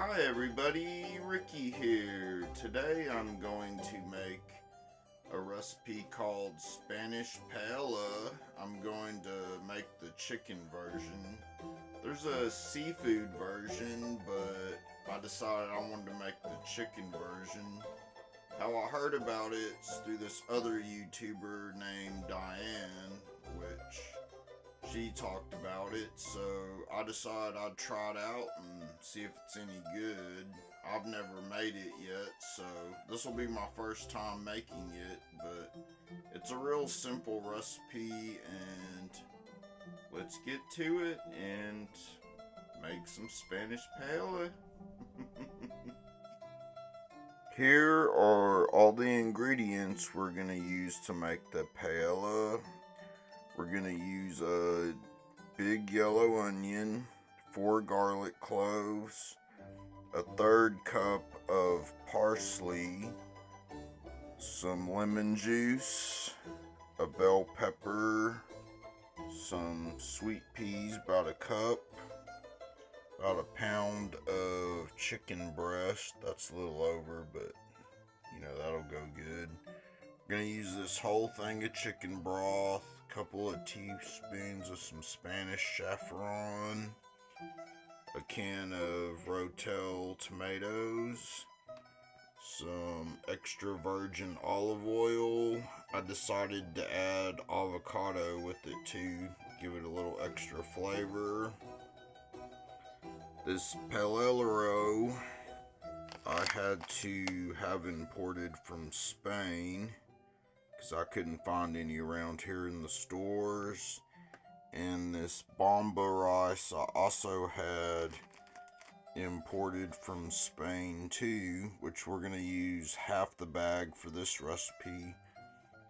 Hi everybody, Ricky here. Today I'm going to make a recipe called Spanish Paella. I'm going to make the chicken version. There's a seafood version, but I decided I wanted to make the chicken version. How I heard about it's through this other YouTuber named Diane, which she talked about it, so I decided I'd try it out and see if it's any good. I've never made it yet, so this will be my first time making it, but it's a real simple recipe, and let's get to it and make some Spanish paella. Here are all the ingredients we're going to use to make the paella. We're going to use a big yellow onion, 4 garlic cloves, a 1/3 cup of parsley, some lemon juice, a bell pepper, some sweet peas, about a cup, about a pound of chicken breast. That's a little over, but you know, that'll go good. We're going to use this whole thing of chicken broth, a couple of teaspoons of some Spanish saffron, a can of Rotel tomatoes, some extra virgin olive oil. I decided to add avocado with it too, give it a little extra flavor. This paella I had to have imported from Spain because I couldn't find any around here in the stores. And this bomba rice I also had imported from Spain too, which we're going to use half the bag for this recipe.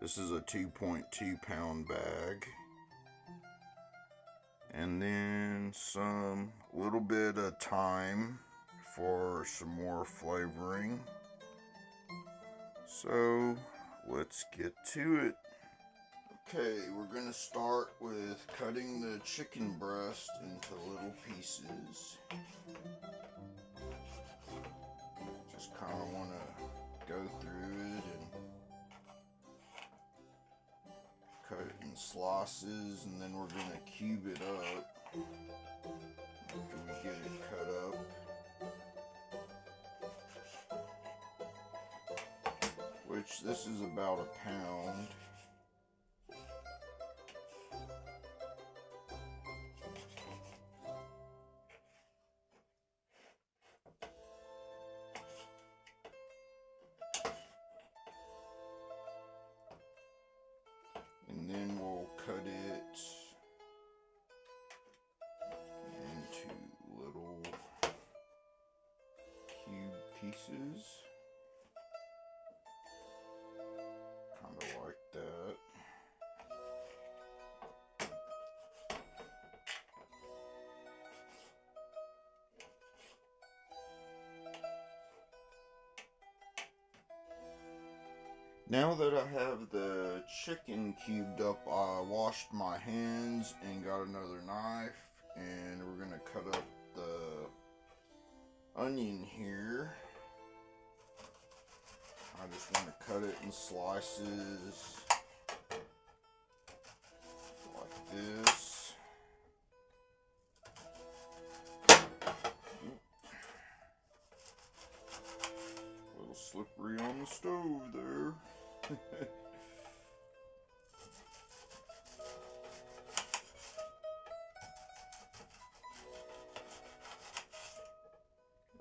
This is a 2.2 pound bag. And then some little bit of thyme for some more flavoring. So let's get to it. Okay, we're going to start with cutting the chicken breast into little pieces. Just kind of want to go through it and cut it in slices, and then we're going to cube it up after we get it cut up. Which this is about a pound. And then we'll cut it into little cube pieces. Kind of like that. Now that I have the chicken cubed up, I washed my hands and got another knife, and we're going to cut up the onion here. I just want to cut it in slices like this. A little slippery on the stove there.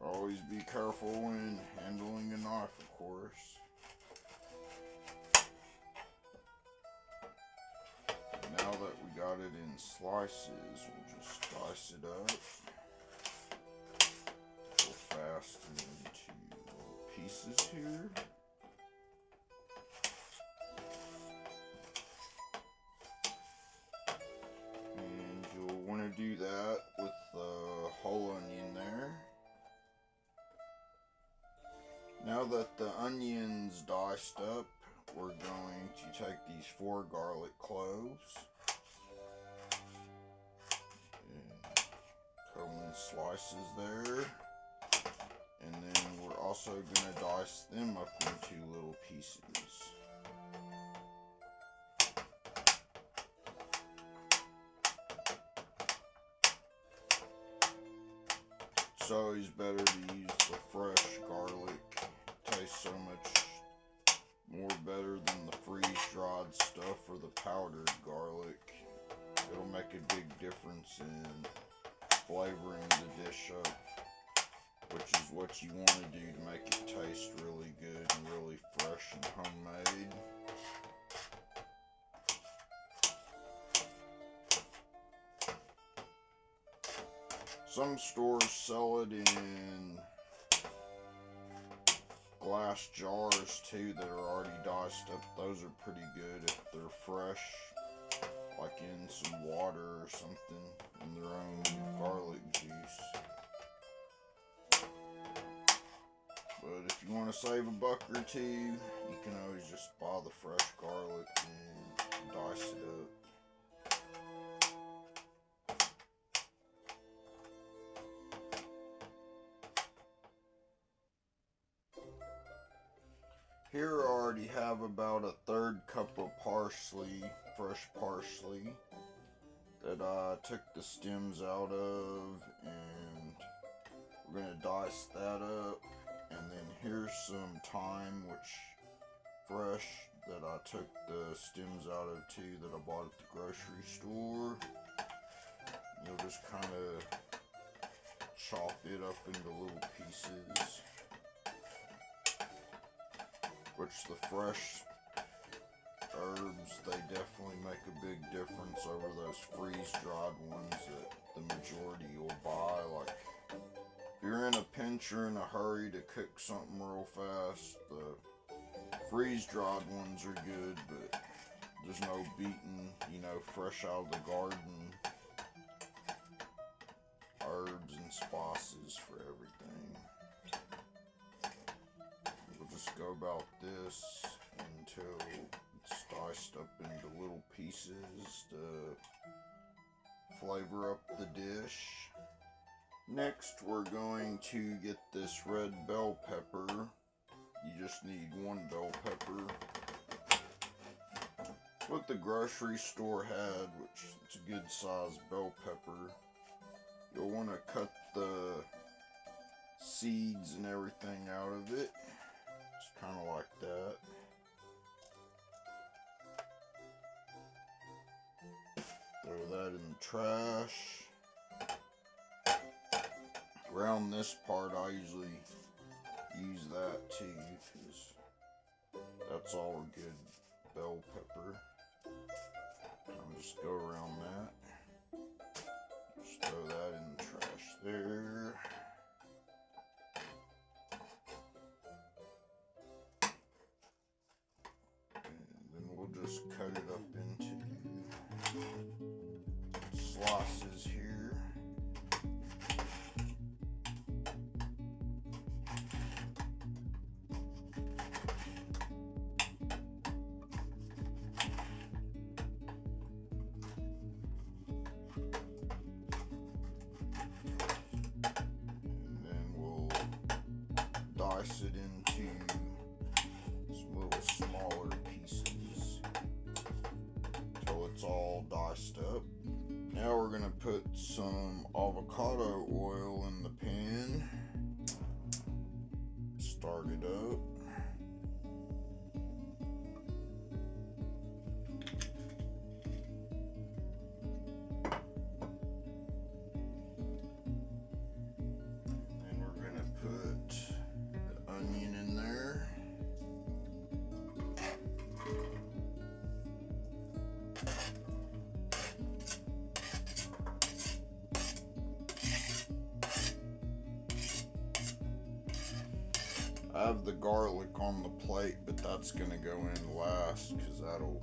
Always be careful when handling a knife, of course. Now that we got it in slices, we'll just dice it up real fast into little pieces here. And you'll want to do that with the whole onion there. Now that the onion's diced up, we're going to take these 4 garlic cloves and cut them in slices there. also going to dice them up into little pieces. It's always better to use the fresh garlic. It tastes so much more better than the freeze-dried stuff or the powdered garlic. It'll make a big difference in flavoring the dish up, which is what you want to do to make it taste really good and really fresh and homemade. Some stores sell it in glass jars too that are already diced up. Those are pretty good if they're fresh, like in some water or something, in their own garlic juice. But if you want to save a buck or two, you can always just buy the fresh garlic and dice it up. Here I already have about a 1/3 cup of parsley, fresh parsley, that I took the stems out of, and we're going to dice that up. And then here's some thyme, which fresh, that I took the stems out of too, that I bought at the grocery store. You'll just kind of chop it up into little pieces. Which the fresh herbs, they definitely make a big difference over those freeze-dried ones that the majority will buy. Like, if you're in a pinch or in a hurry to cook something real fast, the freeze-dried ones are good, but there's no beating, fresh out of the garden herbs and spices for everything. Just go about this until it's diced up into little pieces to flavor up the dish. Next, we're going to get this red bell pepper. You just need 1 bell pepper. It's what the grocery store had, which is a good sized bell pepper. You'll want to cut the seeds and everything out of it. Kind of like that. Throw that in the trash. Around this part, I usually use that too, because that's all a good bell pepper. I'll just go around that. Just throw that in the trash there. Just cut it up into slices here. And then we'll dice it into some little smaller pieces. It's all diced up. Now we're going to put some avocado oil in the pan. Start it up. Then we're going to put the onion in there. I have the garlic on the plate, but that's going to go in last because that'll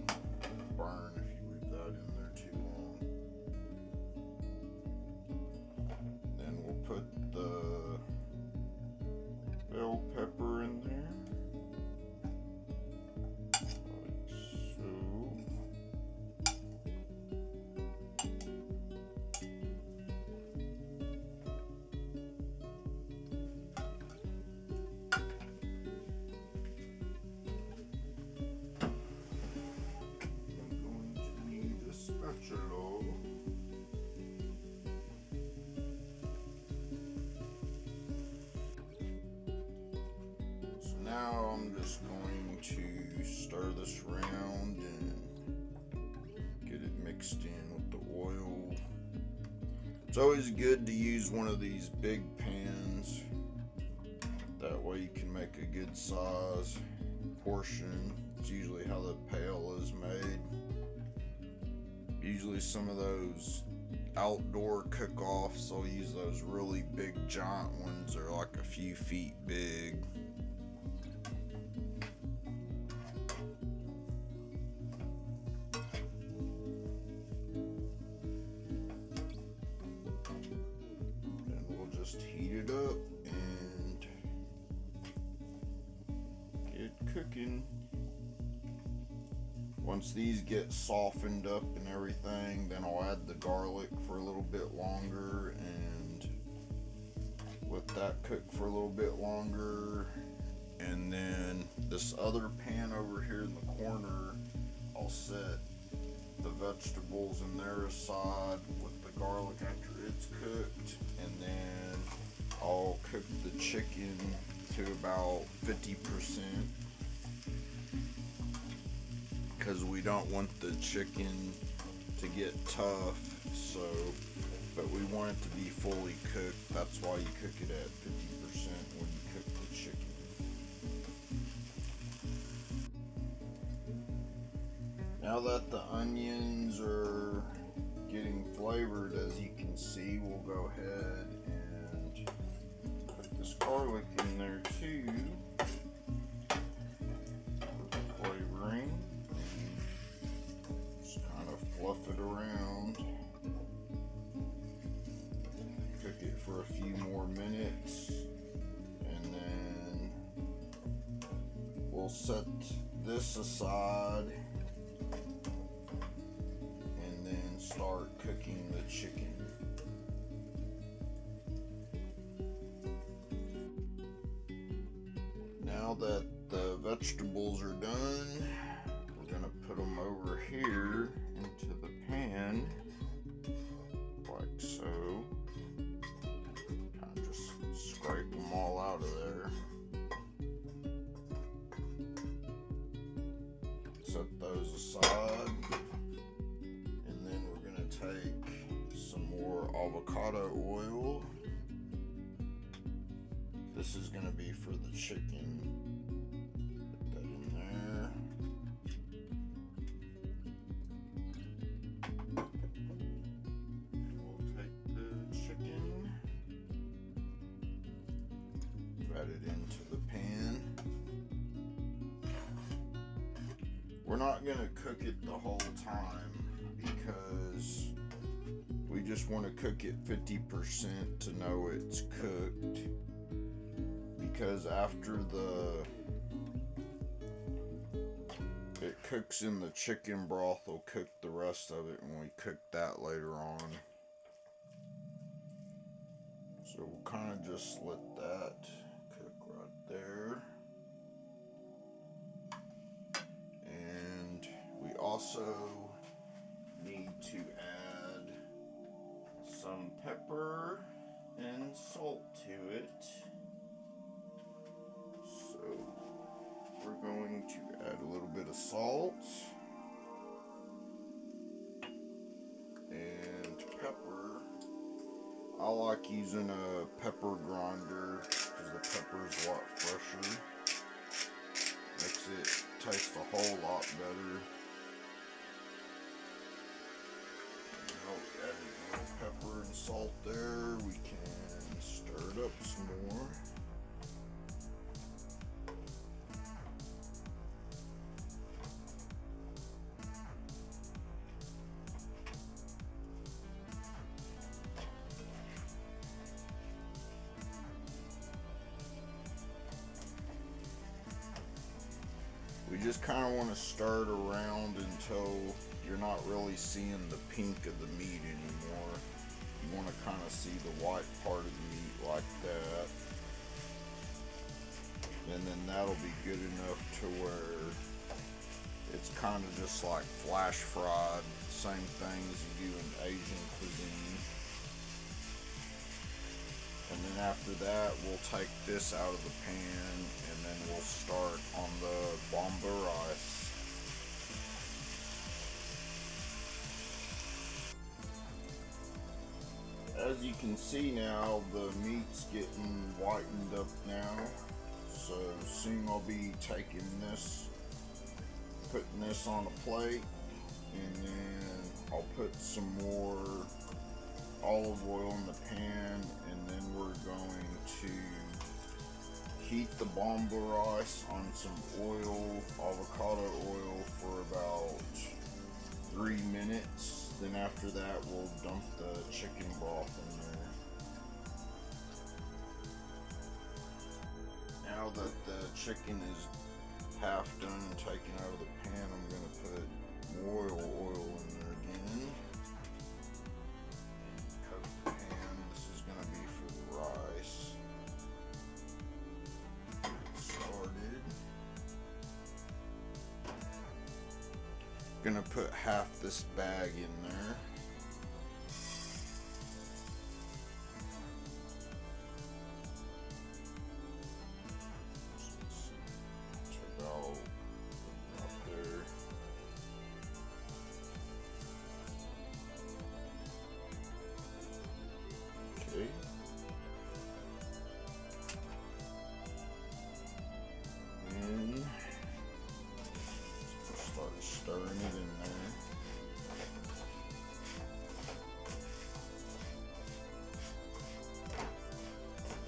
burn if you leave that in there too long. Then we'll put the bell pepper in there. Like so. stir this around and get it mixed in with the oil. It's always good to use one of these big pans. That way you can make a good size portion. It's usually how the paella is made. Usually some of those outdoor cook-offs, I'll use those really big giant ones. They're like a few feet big. And we'll just heat it up and get cooking. Once these get softened up and everything, then I'll add the garlic for a little bit longer and let that cook for a little bit longer. And then this other pan over here in the corner, I'll set the vegetables in there aside with the garlic after it's cooked. And then I'll cook the chicken to about 50%. Because we don't want the chicken to get tough, but we want it to be fully cooked. That's why you cook it at 50% when you cook the chicken. Now that the onions are getting flavored, as you can see, we'll go ahead and put this garlic in there too for flavoring. Fluff it around, cook it for a few more minutes, and then we'll set this aside and then start cooking the chicken. Now that the vegetables are done, we're going to put them over here into the pan, like so. Kind of just scrape them all out of there. Set those aside, and then we're going to take some more avocado oil. This is going to be for the chicken. Put that in there. Add it into the pan. We're not going to cook it the whole time because we just want to cook it 50% to know it's cooked. Because after it cooks in the chicken broth, we'll cook the rest of it when we cook that later on. So we'll kind of just let that cook right there. And we also need to add some pepper and salt to it. So we're going to add a little bit of salt and pepper. I like using a pepper grinder because the pepper is a lot fresher. Makes it taste a whole lot better. Now we added a little pepper and salt there. We can stir it up some more. We just kind of want to stir it around until you're not really seeing the pink of the meat anymore. You want to kind of see the white part of the meat like that. And then that'll be good enough to where it's kind of just like flash fried, same thing as you do in Asian cuisine. And then after that, we'll take this out of the pan and then we'll start on the bomba rice. As you can see now, the meat's getting whitened up now. So soon I'll be taking this, putting this on a plate, and then I'll put some more olive oil in the pan, and then we're going to heat the bomba rice on some oil, avocado oil, for about 3 minutes. Then after that, we'll dump the chicken broth in there. Now that the chicken is half done and taken out of the pan, I'm going to put more oil in there again. Coat the pan. This is going to be for the rice. Get started. Gonna put half this bag in there. About up there. Okay. And start stirring it in there.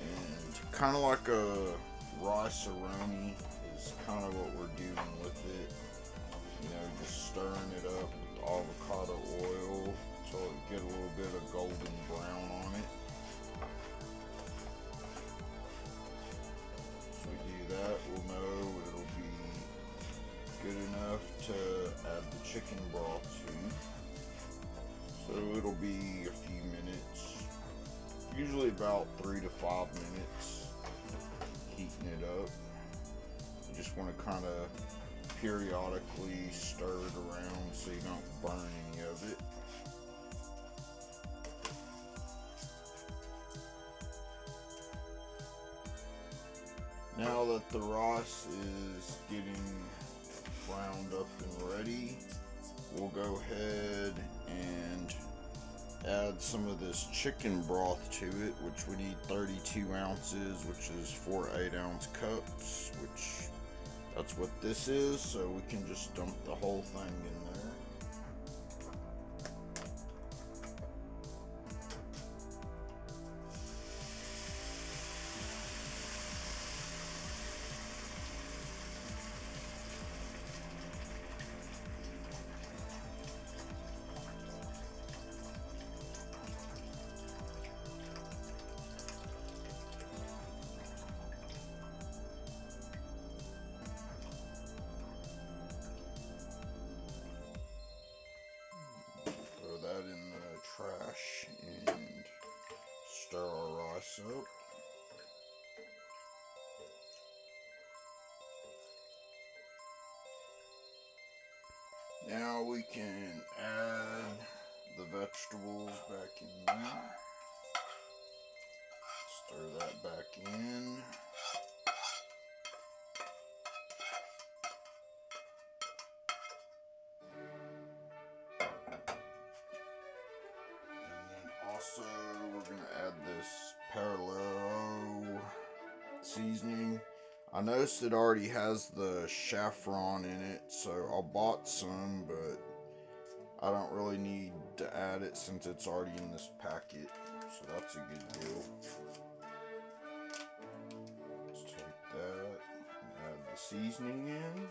And kind of like a rice-a-roni is kind of what we're doing with it. You know, just stirring it up with avocado oil until it get a little bit of golden brown on it. If we do that, we'll know it'll be good enough to add the chicken broth to. So it'll be a few minutes, usually about 3 to 5 minutes, heating it up. You just want to kind of periodically stir it around so you don't burn any of it. Now that the rice is getting browned up and ready, we'll go ahead and add some of this chicken broth to it, which we need 32 ounces, which is 4 8-ounce cups, which that's what this is. So we can just dump the whole thing in there. That in the trash and stir our rice up. Now we can add the vegetables back in there. Stir that back in. Also, we're going to add this Paella seasoning. I noticed it already has the saffron in it, so I bought some, but I don't really need to add it since it's already in this packet, so that's a good deal. Let's take that and add the seasoning in.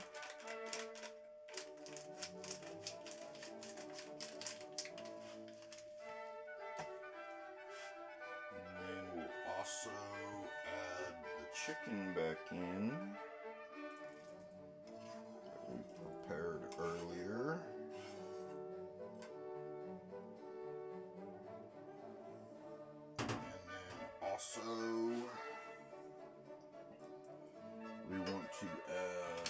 Also add the chicken back in that we prepared earlier. And then also we want to add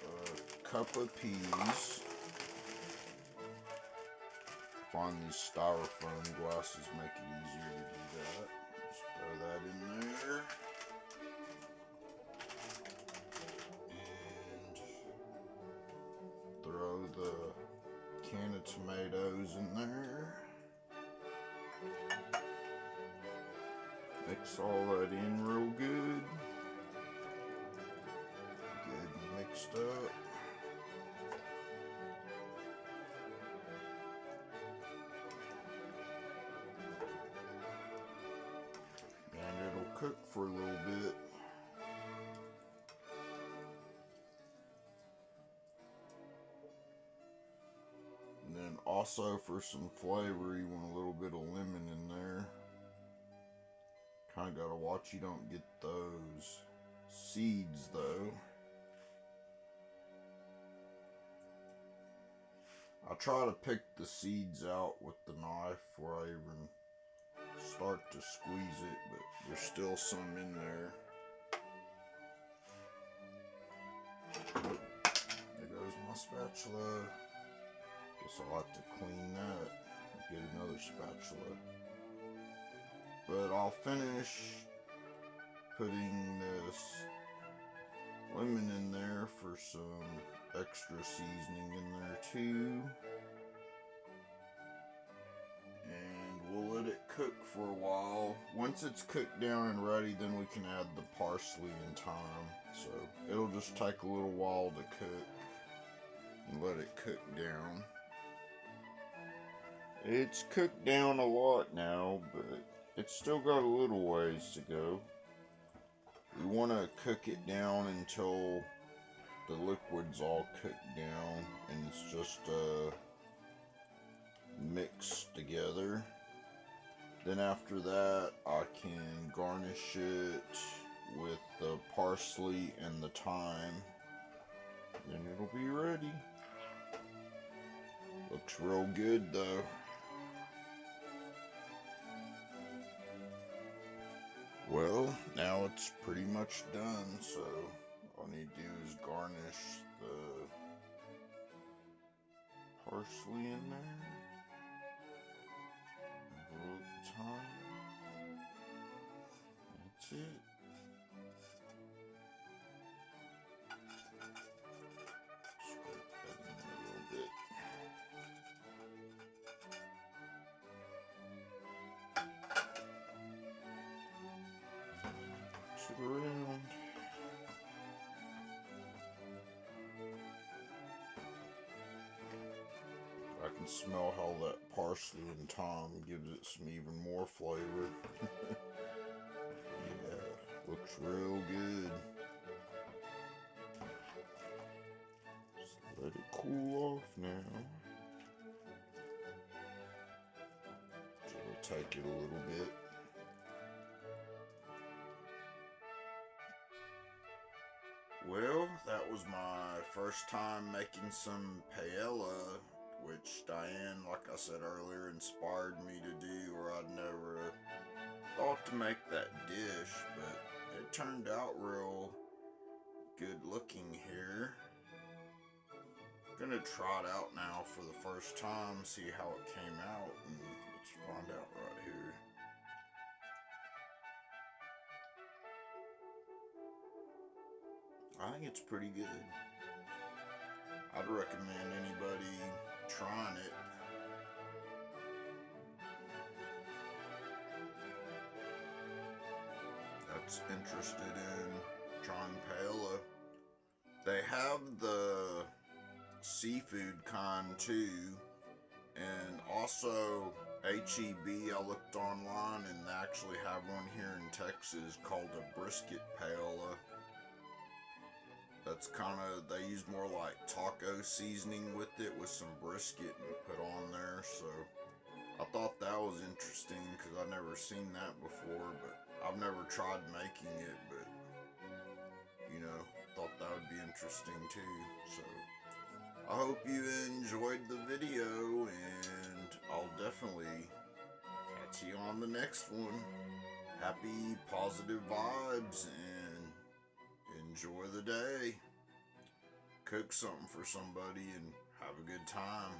a cup of peas. find these styrofoam glasses, make it easier to do that. Just throw that in there. And throw the can of tomatoes in there. Mix all that in real good. Good and mixed up. And it'll cook for a little bit. And then also for some flavor, you want a little bit of lemon in there. Kind of gotta watch you don't get those seeds though. I try to pick the seeds out with the knife before I even start to squeeze it, but there's still some in there. There goes my spatula. Guess I'll have to clean that and get another spatula. But I'll finish putting this lemon in there for some extra seasoning in there too. And we'll let it cook for a while. Once it's cooked down and ready, then we can add the parsley and thyme. So it'll just take a little while to cook and let it cook down. It's cooked down a lot now, but it's still got a little ways to go. We want to cook it down until the liquid's all cooked down and it's just mixed together. Then after that, I can garnish it with the parsley and the thyme. Then it'll be ready. Looks real good though. Well, now it's pretty much done, so all I need to do is garnish the parsley in there. A little thyme. That's it. Scrape that in there a little bit. Mix it around. I can smell how that parsley and thyme gives it some even more flavor. Yeah, looks real good. Just let it cool off now. It'll take it a little bit. Well, that was my first time making some paella, which Diane, like I said earlier, inspired me to do, or I'd never thought to make that dish, but it turned out real good looking here. Gonna try it out now for the first time, see how it came out, and let's find out right here. I think it's pretty good. I'd recommend anybody trying it. That's interested in trying paella. They have the seafood kind too, and also HEB. I looked online and they actually have one here in Texas called a brisket paella. That's kind of, they use more like taco seasoning with it, with some brisket and put on there. So I thought that was interesting because I've never seen that before, but I've never tried making it, but you know, thought that would be interesting too. So I hope you enjoyed the video, and I'll definitely catch you on the next one. Happy positive vibes and enjoy the day. Cook something for somebody and have a good time.